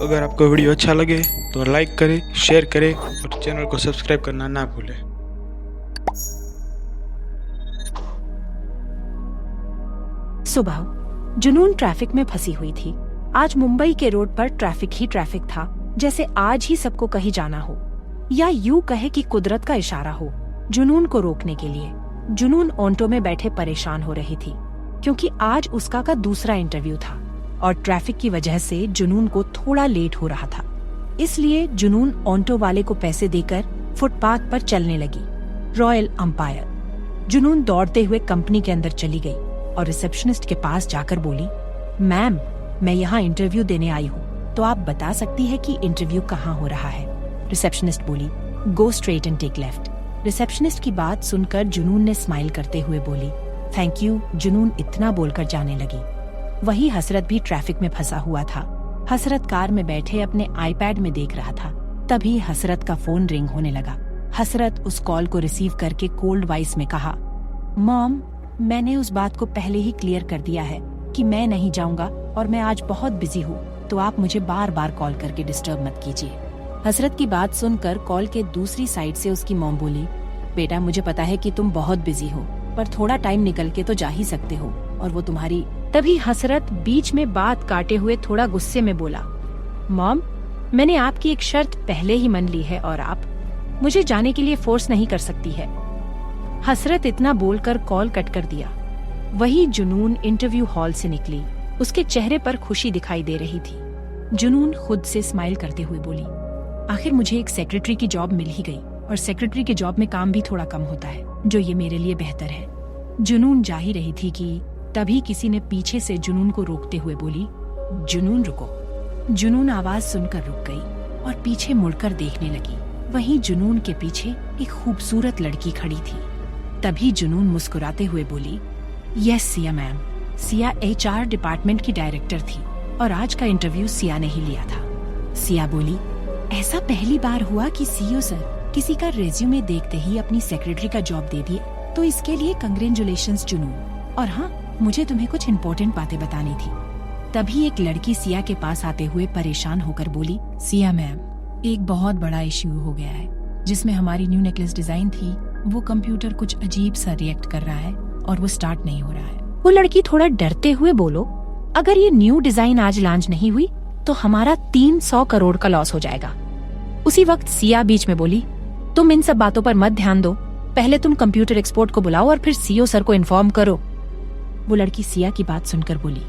अगर आपको वीडियो अच्छा लगे तो लाइक करें, शेयर करें और चैनल को सब्सक्राइब करना ना भूलें। सुबह जुनून ट्रैफिक में फंसी हुई थी। आज मुंबई के रोड पर ट्रैफिक ही ट्रैफिक था, जैसे आज ही सबको कहीं जाना हो, या यूं कहे कि कुदरत का इशारा हो जुनून को रोकने के लिए। जुनून ऑटो में बैठे परेशान हो रही थी, क्योंकि आज उसका का दूसरा इंटरव्यू था और ट्रैफिक की वजह से जुनून को थोड़ा लेट हो रहा था। इसलिए जुनून ऑटो वाले को पैसे देकर फुटपाथ पर चलने लगी। Royal umpire. जुनून दौड़ते हुए कंपनी के अंदर चली गई और रिसेप्शनिस्ट के पास जाकर बोली, मैम, मैं यहाँ इंटरव्यू देने आई हूँ, तो आप बता सकती है कि इंटरव्यू कहाँ हो रहा है। रिसेप्शनिस्ट बोली, go straight and take left. Receptionist की बात सुनकर जुनून ने स्माइल करते हुए बोली, थैंक यू। जुनून इतना बोलकर जाने लगी। वही हसरत भी ट्रैफिक में फंसा हुआ था। हसरत कार में बैठे अपने आईपैड में देख रहा था। तभी हसरत का फोन रिंग होने लगा। हसरत उस कॉल को रिसीव करके कोल्ड वॉइस में कहा, मॉम, मैंने उस बात को पहले ही क्लियर कर दिया है कि मैं नहीं जाऊंगा और मैं आज बहुत बिजी हूँ, तो आप मुझे बार बार कॉल करके डिस्टर्ब मत कीजिए। हसरत की बात सुनकर कॉल के दूसरी साइड से उसकी मॉम बोली, बेटा, मुझे पता है कि तुम बहुत बिजी हो, पर थोड़ा टाइम निकल के तो जा ही सकते हो, और वो तुम्हारी। तभी हसरत बीच में बात काटे हुए थोड़ा गुस्से में बोला, मॉम, मैंने आपकी एक शर्त पहले ही मान ली है और आप मुझे जाने के लिए फोर्स नहीं कर सकती है। हसरत इतना बोलकर कॉल कट कर दिया। वही जुनून इंटरव्यू हॉल से निकली। उसके चेहरे पर खुशी दिखाई दे रही थी। जुनून खुद से स्माइल करते हुए बोली, आखिर मुझे एक सेक्रेटरी की जॉब मिल ही गई, और सेक्रेटरी की जॉब में काम भी थोड़ा कम होता है, जो ये मेरे लिए बेहतर है। जुनून जा ही रही थी कि तभी किसी ने पीछे से जुनून को रोकते हुए बोली, जुनून रुको। जुनून आवाज सुनकर रुक गई और पीछे मुड़कर देखने लगी। वहीं जुनून के पीछे एक खूबसूरत लड़की खड़ी थी। तभी जुनून मुस्कुराते हुए बोली, yes Siya ma'am. Siya HR department की डायरेक्टर थी और आज का इंटरव्यू सिया ने ही लिया था। सिया बोली, ऐसा पहली बार हुआ कि CEO सर किसी का रेज्यूमे देखते ही अपनी सेक्रेटरी का जॉब दे दिए, तो इसके लिए कंग्रेचुलेशंस जुनून। और हाँ, मुझे तुम्हें कुछ इम्पोर्टेंट बातें बतानी थी। तभी एक लड़की सिया के पास आते हुए परेशान होकर बोली, सिया मैम, एक बहुत बड़ा इश्यू हो गया है, जिसमें हमारी न्यू नेकलेस डिजाइन थी, वो कंप्यूटर कुछ अजीब सा रिएक्ट कर रहा है और वो स्टार्ट नहीं हो रहा है। वो लड़की थोड़ा डरते हुए बोलो, अगर ये न्यू डिजाइन आज लॉन्च नहीं हुई तो हमारा 300 करोड़ का लॉस हो जाएगा। उसी वक्त सिया बीच में बोली, तुम इन सब बातों पर मत ध्यान दो, पहले तुम कंप्यूटर एक्सपर्ट को बुलाओ और फिर CEO सर को इन्फॉर्म करो। वो लड़की सिया की बात सुनकर बोली,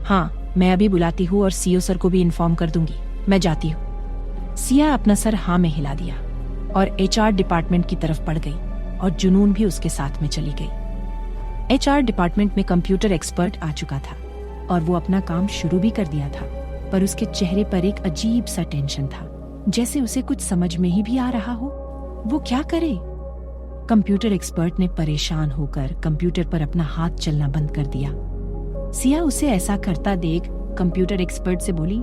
हाँ, मैं अभी बुलाती हूँ और CEO सर को भी इन्फॉर्म कर दूंगी, मैं जाती हूँ। सिया अपना सर हाँ में हिला दिया और HR डिपार्टमेंट की तरफ बढ़ गई और जुनून भी उसके साथ में चली गई। HR डिपार्टमेंट में कंप्यूटर एक्सपर्ट आ चुका था और वो अपना काम शुरू भी कर दिया था, पर उसके चेहरे पर एक अजीब सा टेंशन था, जैसे उसे कुछ समझ में ही भी आ रहा हो। वो क्या करे? कंप्यूटर एक्सपर्ट ने परेशान होकर कंप्यूटर पर अपना हाथ चलना बंद कर दिया। सिया उसे ऐसा करता देख कंप्यूटर एक्सपर्ट से बोली,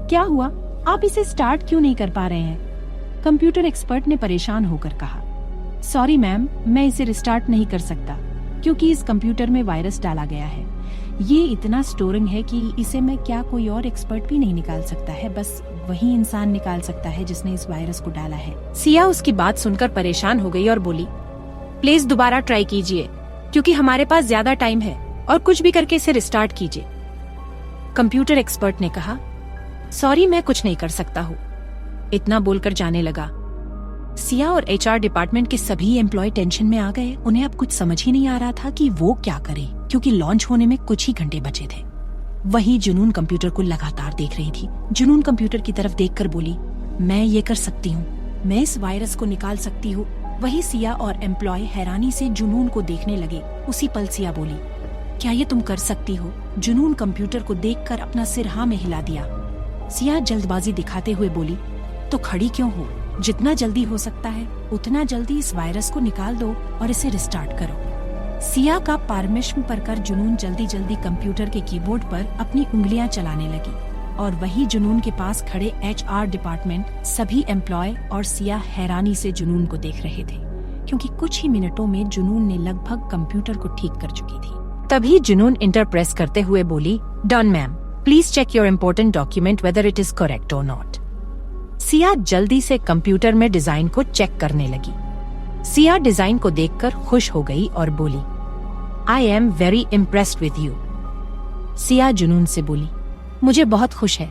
क्या हुआ, आप इसे स्टार्ट क्यों नहीं कर पा रहे हैं? कंप्यूटर एक्सपर्ट ने परेशान होकर कहा, सॉरी मैम, मैं इसे रिस्टार्ट नहीं कर सकता, क्योंकि इस कंप्यूटर में वायरस डाला गया है। ये इतना स्टोरिंग है कि इसे मैं क्या कोई और एक्सपर्ट भी नहीं निकाल सकता है, बस वही इंसान निकाल सकता है जिसने इस वायरस को डाला है। सिया उसकी बात सुनकर परेशान हो गई और बोली, प्लीज दोबारा ट्राई कीजिए, क्योंकि हमारे पास ज्यादा टाइम है, और कुछ भी करके इसे रिस्टार्ट कीजिए। कंप्यूटर एक्सपर्ट ने कहा, सॉरी, मैं कुछ नहीं कर सकता हूँ। इतना बोलकर जाने लगा। सिया और HR डिपार्टमेंट के सभी एम्प्लॉय टेंशन में आ गए। उन्हें अब कुछ समझ ही नहीं आ रहा था कि वो क्या करे, क्योंकि लॉन्च होने में कुछ ही घंटे बचे थे। वहीं जुनून कंप्यूटर को लगातार देख रही थी। जुनून कंप्यूटर की तरफ देखकर बोली, मैं ये कर सकती हूँ, मैं इस वायरस को निकाल सकती हूँ। वही सिया और एम्प्लॉय हैरानी से जुनून को देखने लगे। उसी पल सिया बोली, क्या ये तुम कर सकती हो? जुनून कंप्यूटर को देखकर अपना सिर हाँ में हिला दिया। सिया जल्दबाजी दिखाते हुए बोली, तो खड़ी क्यों हो? जितना जल्दी हो सकता है उतना जल्दी इस वायरस को निकाल दो और इसे रिस्टार्ट करो। सिया का परमिशन पढ़कर जुनून जल्दी जल्दी कंप्यूटर के कीबोर्ड पर अपनी उंगलियां चलाने लगी और वही जुनून के पास खड़े HR डिपार्टमेंट, सभी एम्प्लॉय और सिया हैरानी से जुनून को देख रहे थे, क्योंकि कुछ ही मिनटों में जुनून ने लगभग कंप्यूटर को ठीक कर चुकी थी। तभी जुनून इंटर प्रेस करते हुए बोली, done ma'am, please check your important document whether it is correct और नॉट। सिया जल्दी से कंप्यूटर में डिजाइन को चेक करने लगी। सिया डिजाइन को देखकर खुश हो गई और बोली, I am very impressed with you. Siya जुनून से बोली, मुझे बहुत खुश है।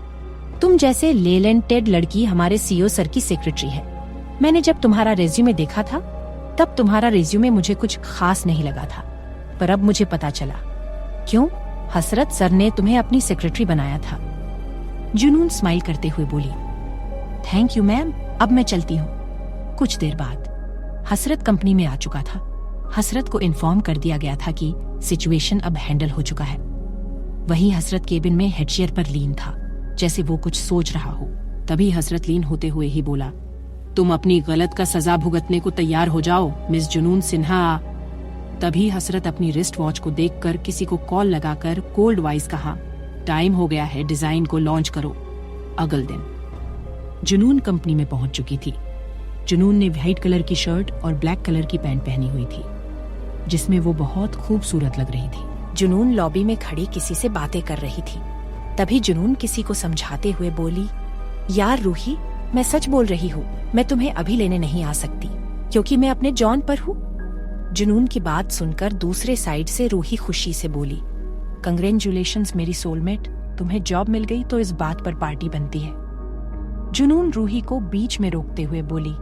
तुम जैसे लेलेंटेड लड़की हमारे सीईओ सर की सेक्रेटरी है। मैंने जब तुम्हारा रेज्यूमे देखा था तब तुम्हारा रेज्यूमे मुझे कुछ खास नहीं लगा था, पर अब मुझे पता चला क्यों हसरत सर ने तुम्हें अपनी सेक्रेटरी बनाया था। जुनून स्माइल करते हुए बोली, थैंक यू मैम, अब मैं चलती हूँ। कुछ देर बाद हसरत कंपनी में आ चुका था। हसरत को इन्फॉर्म कर दिया गया था कि सिचुएशन अब हैंडल हो चुका है। वही हसरत केबिन में हेड चेयर पर लीन था, जैसे वो कुछ सोच रहा हो। तभी हसरत लीन होते हुए ही बोला, तुम अपनी गलत का सजा भुगतने को तैयार हो जाओ मिस जुनून सिन्हा। तभी हसरत अपनी रिस्ट वॉच को देखकर किसी को कॉल लगाकर कोल्ड वॉइस कहा, टाइम हो गया है, डिजाइन को लॉन्च करो। अगले दिन जुनून कंपनी में पहुंच चुकी थी। जुनून ने व्हाइट कलर की शर्ट और ब्लैक कलर की पैंट पहनी हुई थी, जिसमें वो बहुत खूबसूरत लग रही थी। जुनून लॉबी में खड़ी किसी से बातें कर रही थी। तभी जुनून किसी को समझाते हुए बोली, यार रूही, मैं सच बोल रही हूँ, मैं तुम्हें अभी लेने नहीं आ सकती क्योंकि मैं अपने जॉन पर हूँ। जुनून की बात सुनकर दूसरे साइड से रूही खुशी से बोली, कंग्रेचुलेशंस मेरी सोलमेट, तुम्हें जॉब मिल गई तो इस बात पर पार्टी बनती है। जुनून रूही को बीच में रोकते हुए बोली,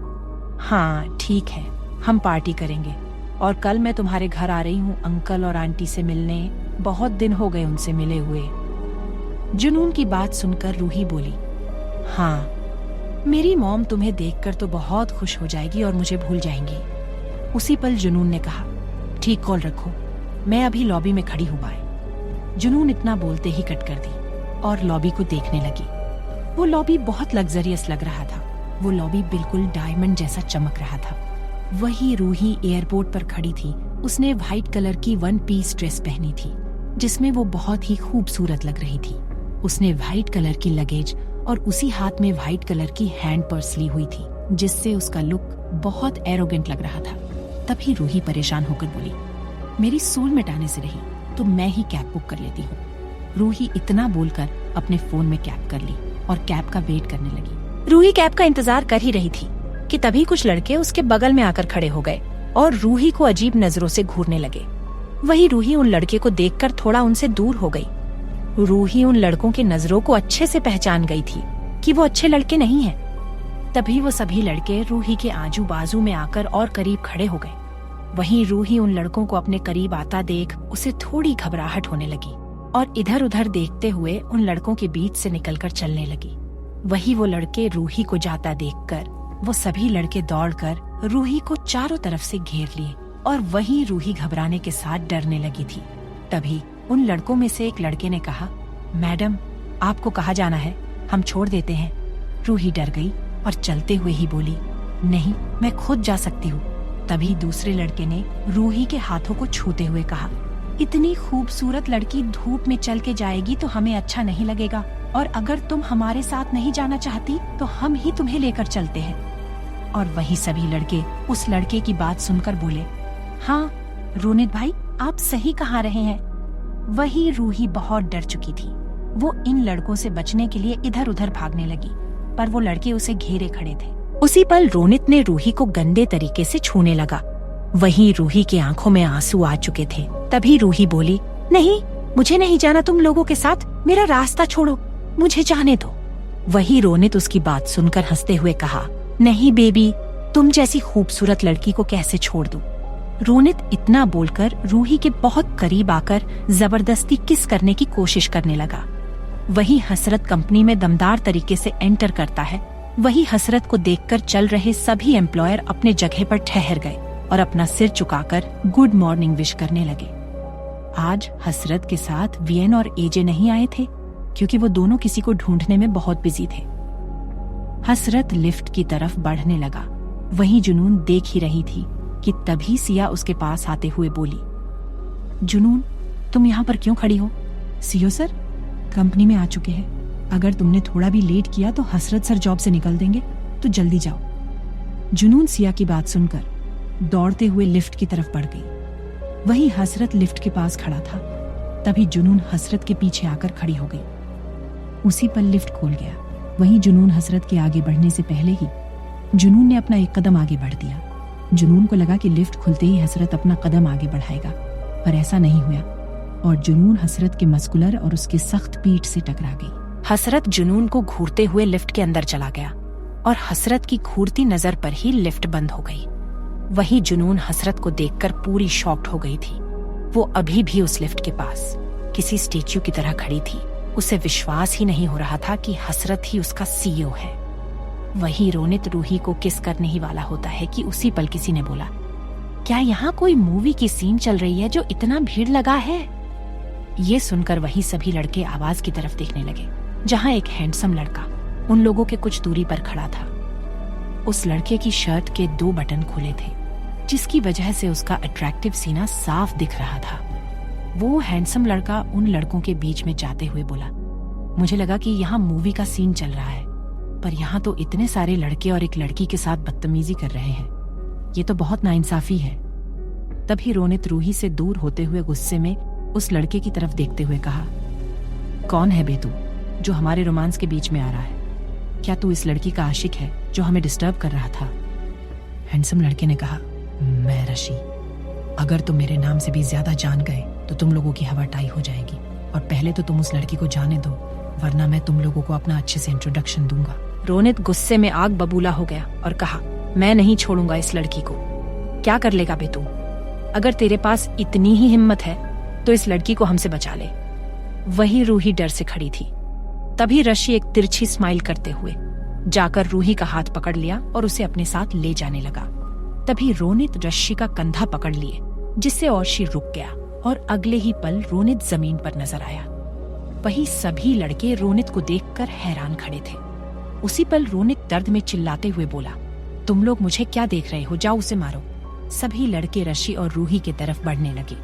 हाँ ठीक है, हम पार्टी करेंगे और कल मैं तुम्हारे घर आ रही हूँ अंकल और आंटी से मिलने, बहुत दिन हो गए उनसे मिले हुए। जुनून की बात सुनकर रूही बोली, हाँ मेरी मॉम तुम्हें देखकर तो बहुत खुश हो जाएगी और मुझे भूल जाएंगी। उसी पल जुनून ने कहा, ठीक कॉल रखो, मैं अभी लॉबी में खड़ी हूँ, बाय। जुनून इतना बोलते ही कट कर दी और लॉबी को देखने लगी। वो लॉबी बहुत लग्जरियस लग रहा था। वो लॉबी बिल्कुल डायमंड जैसा चमक रहा था। वही रूही एयरपोर्ट पर खड़ी थी। उसने व्हाइट कलर की वन पीस ड्रेस पहनी थी, जिसमें वो बहुत ही खूबसूरत लग रही थी। उसने व्हाइट कलर की लगेज और उसी हाथ में व्हाइट कलर की हैंड पर्स ली हुई थी, जिससे उसका लुक बहुत एरोगेंट लग रहा था। तभी रूही परेशान होकर बोली, मेरी सोलमेट आने से रही तो मैं ही कैब बुक कर लेती हूँ। रूही इतना बोलकर अपने फोन में कैब कर ली और कैब का वेट करने लगी। रूही कैब का इंतजार कर ही रही थी कि तभी कुछ लड़के उसके बगल में आकर खड़े हो गए और रूही को अजीब नजरों से घूरने लगे। वही रूही उन लड़के को देखकर थोड़ा उनसे दूर हो गई। रूही उन लड़कों की नजरों को अच्छे से पहचान गई थी कि वो अच्छे लड़के नहीं हैं। तभी वो सभी लड़के रूही के आजू बाजू में आकर और करीब खड़े हो गए। वहीं रूही उन लड़कों को अपने करीब आता देख उसे थोड़ी घबराहट होने लगी और इधर उधर देखते हुए उन लड़कों के बीच से निकलकर चलने लगी। वही वो लड़के रूही को जाता देखकर वो सभी लड़के दौड़कर रूही को चारों तरफ से घेर लिए और वही रूही घबराने के साथ डरने लगी थी। तभी उन लड़कों में से एक लड़के ने कहा, मैडम आपको कहाँ जाना है, हम छोड़ देते हैं। रूही डर गई और चलते हुए ही बोली, नहीं मैं खुद जा सकती हूँ। तभी दूसरे लड़के ने रूही के हाथों को छूते हुए कहा, इतनी खूबसूरत लड़की धूप में चल के जाएगी तो हमें अच्छा नहीं लगेगा, और अगर तुम हमारे साथ नहीं जाना चाहती तो हम ही तुम्हें लेकर चलते हैं। और वही सभी लड़के उस लड़के की बात सुनकर बोले, हाँ रोनित भाई आप सही कहा रहे हैं। वही रूही बहुत डर चुकी थी। वो इन लड़कों से बचने के लिए इधर उधर भागने लगी, पर वो लड़के उसे घेरे खड़े थे। उसी पल रोनित ने रूही को गंदे तरीके से छूने लगा। वहीं रूही की आंखों में आंसू आ चुके थे। तभी रूही बोली, नहीं मुझे नहीं जाना तुम लोगों के साथ, मेरा रास्ता छोड़ो, मुझे जाने दो। वही रोनित उसकी बात सुनकर हंसते हुए कहा, नहीं बेबी, तुम जैसी खूबसूरत लड़की को कैसे छोड़ दूं? रोनित इतना बोलकर रूही के बहुत करीब आकर जबरदस्ती किस करने की कोशिश करने लगा। वही हसरत कंपनी में दमदार तरीके से एंटर करता है। वही हसरत को देखकर चल रहे सभी एम्प्लॉयर अपने जगह पर ठहर गए और अपना सिर झुकाकर गुड मॉर्निंग विश करने लगे। आज हसरत के साथ वीएन और एजे नहीं आए थे क्योंकि वो दोनों किसी को ढूंढने में बहुत बिजी थे। हसरत लिफ्ट की तरफ बढ़ने लगा। वहीं जुनून देख ही रही थी कि तभी सिया उसके पास आते हुए बोली, जुनून तुम यहाँ पर क्यों खड़ी हो? सीईओ सर कंपनी में आ चुके हैं। अगर तुमने थोड़ा भी लेट किया तो हसरत सर जॉब से निकल देंगे, तो जल्दी जाओ। जुनून सिया की बात सुनकर दौड़ते हुए लिफ्ट की तरफ बढ़ गई। वही हसरत लिफ्ट के पास खड़ा था। तभी जुनून हसरत के पीछे आकर खड़ी हो गई। उसी पल लिफ्ट खोल गया। वहीं जुनून हसरत के आगे बढ़ने से पहले ही जुनून ने अपना एक कदम आगे बढ़ दिया। जुनून को लगा कि लिफ्ट खुलते ही हसरत अपना कदम आगे बढ़ाएगा, पर ऐसा नहीं हुआ और जुनून हसरत के मस्कुलर और उसके सख्त पीठ से टकरा गई। हसरत जुनून को घूरते हुए लिफ्ट के अंदर चला गया और हसरत की घूरती नजर पर ही लिफ्ट बंद हो गई। वही जुनून हसरत को देखकर पूरी शॉक्ड हो गई थी। वो अभी भी उस लिफ्ट के पास किसी स्टैच्यू की तरह खड़ी थी। उसे विश्वास ही नहीं हो रहा था कि हसरत ही उसका सीईओ है। वही रोनित रूही को किस करने ही वाला होता है कि उसी पल किसी ने बोला, क्या यहाँ कोई मूवी की सीन चल रही है जो इतना भीड़ लगा है? ये सुनकर वही सभी लड़के आवाज की तरफ देखने लगे, जहाँ एक हैंडसम लड़का उन लोगों के कुछ दूरी पर खड़ा था। उस लड़के की शर्ट के 2 बटन खुले थे, जिसकी वजह से उसका अट्रैक्टिव सीना साफ दिख रहा था। वो हैंडसम लड़का उन लड़कों के बीच में जाते हुए बोला, मुझे लगा कि यहाँ मूवी का सीन चल रहा है, पर यहाँ तो इतने सारे लड़के और एक लड़की के साथ बदतमीजी कर रहे हैं। ये तो बहुत नाइंसाफी है। तभी रोनित रूही से दूर होते हुए गुस्से में उस लड़के की तरफ देखते हुए कहा, कौन है बे तू जो हमारे रोमांस के बीच में आ रहा है? क्या तू इस लड़की का आशिक है जो हमें डिस्टर्ब कर रहा था? हैंडसम लड़के ने कहा, मैं ऋषि। अगर तुम मेरे नाम से भी ज्यादा जान गए तो तुम लोगों की हवा टाई हो जाएगी, और पहले तो तुम उस लड़की को जाने दो, वरना मैं तुम लोगों को अपना अच्छे से इंट्रोडक्शन दूंगा। रोनित गुस्से में आग बबूला हो गया और कहा, मैं नहीं छोड़ूंगा इस लड़की को। क्या कर लेगा बे तू? अगर तेरे पास इतनी ही हिम्मत है तो इस लड़की को हमसे बचा ले। वही रूही डर से खड़ी थी। तभी ऋषि एक तिरछी स्माइल करते हुए जाकर रूही का हाथ पकड़ लिया और उसे अपने साथ ले जाने लगा। तभी रोनित ऋषि का कंधा पकड़ लिए, जिससे अर्शी रुक गया और अगले ही पल रोनित जमीन पर नजर आया। वही सभी लड़के रोनित को देखकर हैरान खड़े थे। उसी पल रोनित दर्द में चिल्लाते हुए बोला, तुम लोग मुझे क्या देख रहे हो? जाओ उसे मारो। सभी लड़के ऋषि और रूही की तरफ बढ़ने लगे।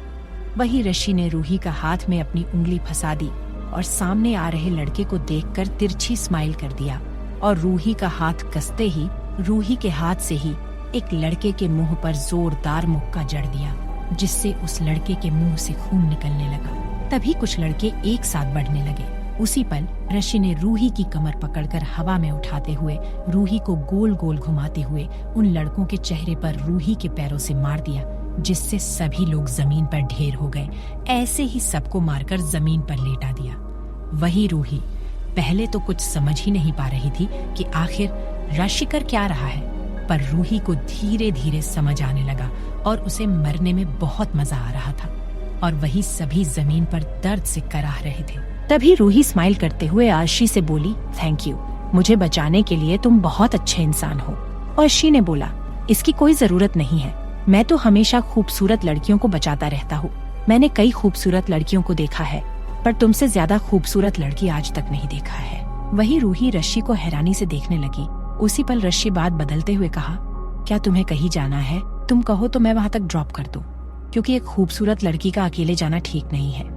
वही ऋषि ने रूही का हाथ में अपनी उंगली फंसा दी और सामने आ रहे लड़के को देखकर तिरछी स्माइल कर दिया, और रूही का हाथ कसते ही रूही के हाथ से ही एक लड़के के मुंह पर जोरदार मुक्का जड़ दिया, जिससे उस लड़के के मुंह से खून निकलने लगा। तभी कुछ लड़के एक साथ बढ़ने लगे। उसी पल ऋषि ने रूही की कमर पकड़कर हवा में उठाते हुए रूही को गोल गोल घुमाते हुए उन लड़कों के चेहरे पर रूही के पैरों से मार दिया, जिससे सभी लोग जमीन पर ढेर हो गए। ऐसे ही सबको मारकर जमीन पर लेटा दिया। वही रूही पहले तो कुछ समझ ही नहीं पा रही थी कि आखिर ऋषि कर क्या रहा है, पर रूही को धीरे धीरे समझ आने लगा और उसे मरने में बहुत मजा आ रहा था, और वही सभी जमीन पर दर्द से कराह रहे थे। तभी रूही स्माइल करते हुए अर्शी से बोली, थैंक यू, मुझे बचाने के लिए तुम बहुत अच्छे इंसान हो। अर्शी ने बोला, इसकी कोई जरूरत नहीं है, मैं तो हमेशा खूबसूरत लड़कियों को बचाता रहता हूँ। मैंने कई खूबसूरत लड़कियों को देखा है, पर तुमसे ज्यादा खूबसूरत लड़की आज तक नहीं देखा है। वही रूही ऋषि को हैरानी से देखने लगी। उसी पल ऋषि बात बदलते हुए कहा, क्या तुम्हें कहीं जाना है? तुम कहो तो मैं वहाँ तक ड्रॉप कर दूं, क्योंकि एक खूबसूरत लड़की का अकेले जाना ठीक नहीं है।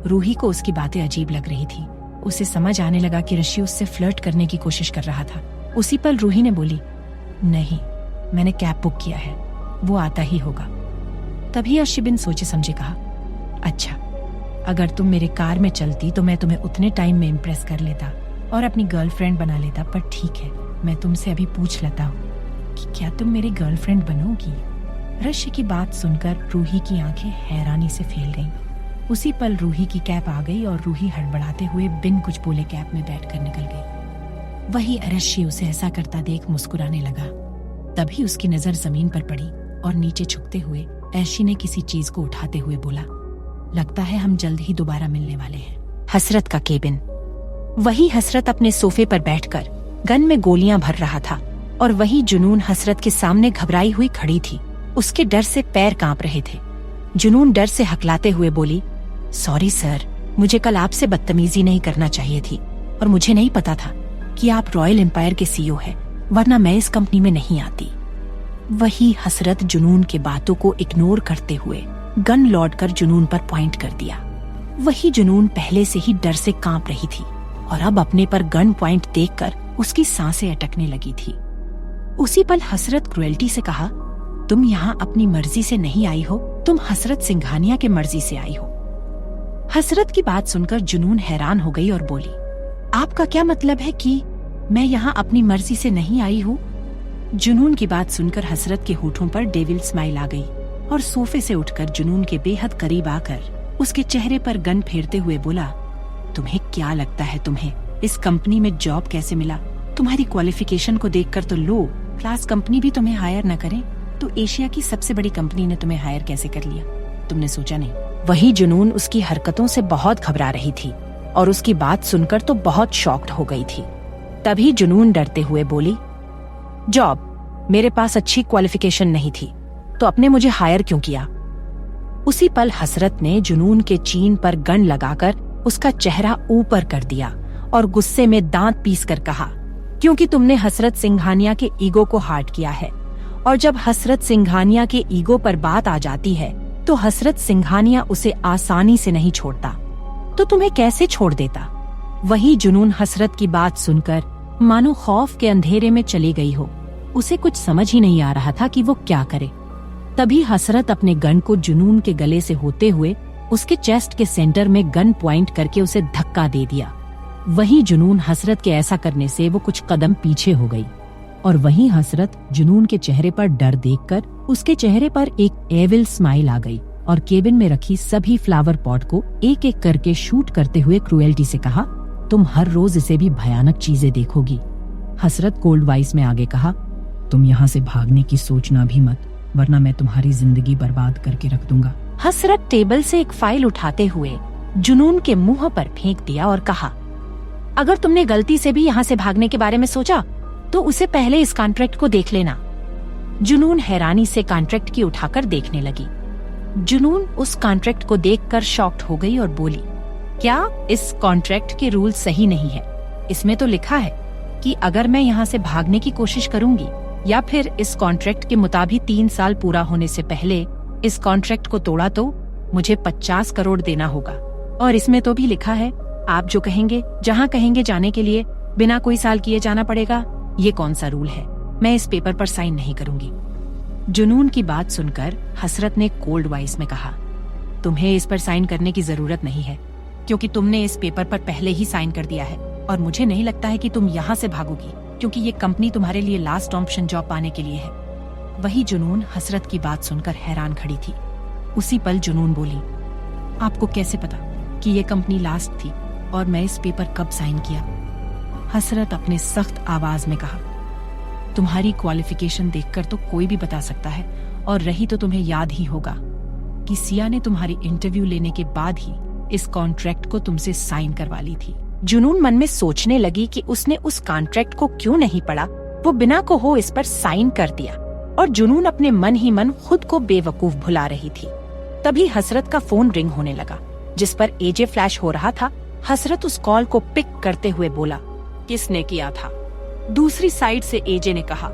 रूही को उसकी बातें अजीब लग रही थी। उसे समझ आने लगा कि ऋषि उससे फ्लर्ट करने की कोशिश कर रहा था। उसी पल रूही ने बोली, नहीं, मैंने कैब बुक किया है, वो आता ही होगा। तभी अर्शी बिन सोचे समझे कहा, अच्छा, अगर तुम मेरे कार में चलती तो मैं तुम्हें उतने टाइम में इम्प्रेस कर लेता और अपनी गर्लफ्रेंड बना लेता, पर ठीक है, मैं तुमसे अभी पूछ लेता हूँ कि क्या तुम मेरी गर्लफ्रेंड बनोगी? ऋषि की बात सुनकर रूही की आंखें हैरानी से फैल गईं। उसी पल रूही की कैब आ गई और रूही हड़बड़ाते हुए बिन कुछ बोले कैब में बैठकर निकल गई। वही ऋषि उसे ऐसा करता देख मुस्कुराने लगा। तभी उसकी नजर जमीन पर पड़ी और नीचे झुकते हुए अर्शी ने किसी चीज को उठाते हुए बोला, लगता है हम जल्द ही दोबारा मिलने वाले हैं। हसरत का केबिन। वही हसरत अपने सोफे पर बैठकर गन में गोलियां भर रहा था, और वही जुनून हसरत के सामने घबराई हुई खड़ी थी। उसके डर से पैर कांप रहे थे। जुनून डर से हकलाते हुए बोली, सॉरी सर, मुझे कल आपसे बदतमीजी नहीं करना चाहिए थी, और मुझे नहीं पता था कि आप रॉयल एम्पायर के सीईओ हैं, वरना मैं इस कंपनी में नहीं आती। वही हसरत जुनून के बातों को इग्नोर करते हुए गन लौटकर जुनून पर पॉइंट कर दिया। वही जुनून पहले से ही डर से कांप रही थी और अब अपने पर गन पॉइंट देखकर उसकी सांसें अटकने लगी थी। उसी पल हसरत क्रुएल्टी से कहा, तुम यहाँ अपनी मर्जी से नहीं आई हो, तुम हसरत सिंघानिया के मर्जी से आई हो। हसरत की बात सुनकर जुनून हैरान हो गई और बोली, आपका क्या मतलब है कि मैं यहाँ अपनी मर्जी से नहीं आई हूँ? जुनून की बात सुनकर हसरत के होठों पर डेविल स्माइल आ गई और सोफे से उठकर जुनून के बेहद करीब आकर उसके चेहरे पर गन फेरते हुए बोला, तुम्हें क्या लगता है तुम्हें इस कंपनी में जॉब कैसे मिला? तुम्हारी क्वालिफिकेशन को देखकर तो लो क्लास कंपनी भी तुम्हें हायर न करे तो एशिया की सबसे बड़ी कंपनी ने तुम्हें हायर कैसे कर लिया? तुमने सोचा नहीं? वही जुनून उसकी हरकतों से बहुत घबरा रही थी और उसकी बात सुनकर तो बहुत शॉक्ड हो गई थी। तभी जुनून डरते हुए बोली, जॉब? मेरे पास अच्छी क्वालिफिकेशन नहीं थी तो आपने मुझे हायर क्यों किया? उसी पल हसरत ने जुनून के चीन पर गन लगाकर उसका चेहरा ऊपर कर दिया और गुस्से में दांत पीसकर कहा, क्योंकि तुमने हसरत सिंघानिया के ईगो को हार्ट किया है और जब हसरत सिंघानिया के ईगो पर बात आ जाती है तो हसरत सिंघानिया उसे आसानी से नहीं छोड़ता, तो तुम्हें कैसे छोड़ देता? वही जुनून हसरत की बात सुनकर मानो खौफ के अंधेरे में चली गई हो। उसे कुछ समझ ही नहीं आ रहा था कि वो क्या करे। तभी हसरत अपने गन को जुनून के गले से होते हुए उसके चेस्ट के सेंटर में गन पॉइंट करके उसे धक्का दे दिया। वही जुनून हसरत के ऐसा करने से वो कुछ कदम पीछे हो गई और वहीं हसरत जुनून के चेहरे पर डर देखकर उसके चेहरे पर एक एविल स्माइल आ गई और केबिन में रखी सभी फ्लावर पॉट को एक एक करके शूट करते हुए क्रूएल्टी से कहा, तुम हर रोज इसे भी भयानक चीजें देखोगी। हसरत कोल्ड वॉइस में आगे कहा, तुम यहाँ से भागने की सोचना भी मत, वरना मैं तुम्हारी जिंदगी बर्बाद करके रख दूंगा। हसरत टेबल से एक फाइल उठाते हुए जुनून के मुंह पर फेंक दिया और कहा, अगर तुमने गलती से भी यहाँ से भागने के बारे में सोचा तो उसे पहले इस कॉन्ट्रैक्ट को देख लेना। जुनून हैरानी से कॉन्ट्रैक्ट की उठाकर देखने लगी। जुनून उस कॉन्ट्रैक्ट को देखकर शॉक्ड हो गई और बोली, क्या इस कॉन्ट्रैक्ट के रूल सही नहीं है? इसमें तो लिखा है कि अगर मैं यहाँ से भागने की कोशिश करूंगी या फिर इस कॉन्ट्रैक्ट के मुताबिक 3 साल पूरा होने से पहले इस कॉन्ट्रैक्ट को तोड़ा तो मुझे 50 करोड़ देना होगा। और इसमें तो भी लिखा है, आप जो कहेंगे जहाँ कहेंगे जाने के लिए बिना कोई साल किए जाना पड़ेगा। ये कौन सा रूल है? मैं इस पेपर पर साइन नहीं करूंगी। जुनून की बात सुनकर हसरत ने कोल्ड वॉइस में कहा, तुम्हें इस पर साइन करने की जरूरत नहीं है क्योंकि तुमने इस पेपर पर पहले ही साइन कर दिया है और मुझे नहीं लगता है कि तुम यहाँ से भागोगी क्योंकि ये कंपनी तुम्हारे लिए लास्ट ऑप्शन जॉब पाने के लिए है। वही जुनून हसरत की बात सुनकर हैरान खड़ी थी। उसी पल जुनून बोली, आपको कैसे पता कि ये कंपनी लास्ट थी और मैं इस पेपर कब साइन किया? हसरत अपने सख्त आवाज में कहा, तुम्हारी क्वालिफिकेशन देखकर तो कोई भी बता सकता है और रही तो तुम्हें याद ही होगा कि सिया ने तुम्हारी इंटरव्यू लेने के बाद ही इस कॉन्ट्रैक्ट को तुमसे साइन करवा ली थी। जुनून मन में सोचने लगी कि उसने उस कॉन्ट्रैक्ट को क्यों नहीं पढ़ा, वो बिना को हो इस पर साइन कर दिया और जुनून अपने मन ही मन खुद को बेवकूफ भुला रही थी। तभी हसरत का फोन रिंग होने लगा जिस पर एजे फ्लैश हो रहा था। हसरत उस कॉल को पिक करते हुए बोला, किसने किया था? दूसरी साइड से एजे ने कहा,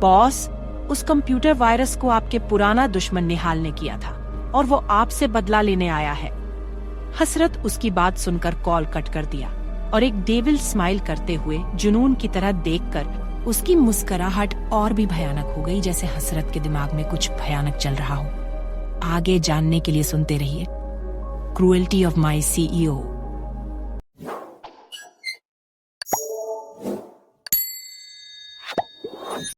बॉस, उस कंप्यूटर वायरस को आपके पुराना दुश्मन निहाल ने किया था और वो आपसे बदला लेने आया है। हसरत उसकी बात सुनकर कॉल कट कर दिया और एक डेविल स्माइल करते हुए जुनून की तरह देखकर उसकी मुस्कुराहट और भी भयानक हो गई, जैसे हसरत के दिमाग में कुछ भयानक चल रहा हो। आगे जानने के लिए सुनते रहिए क्रूएल्टी ऑफ माय CEO।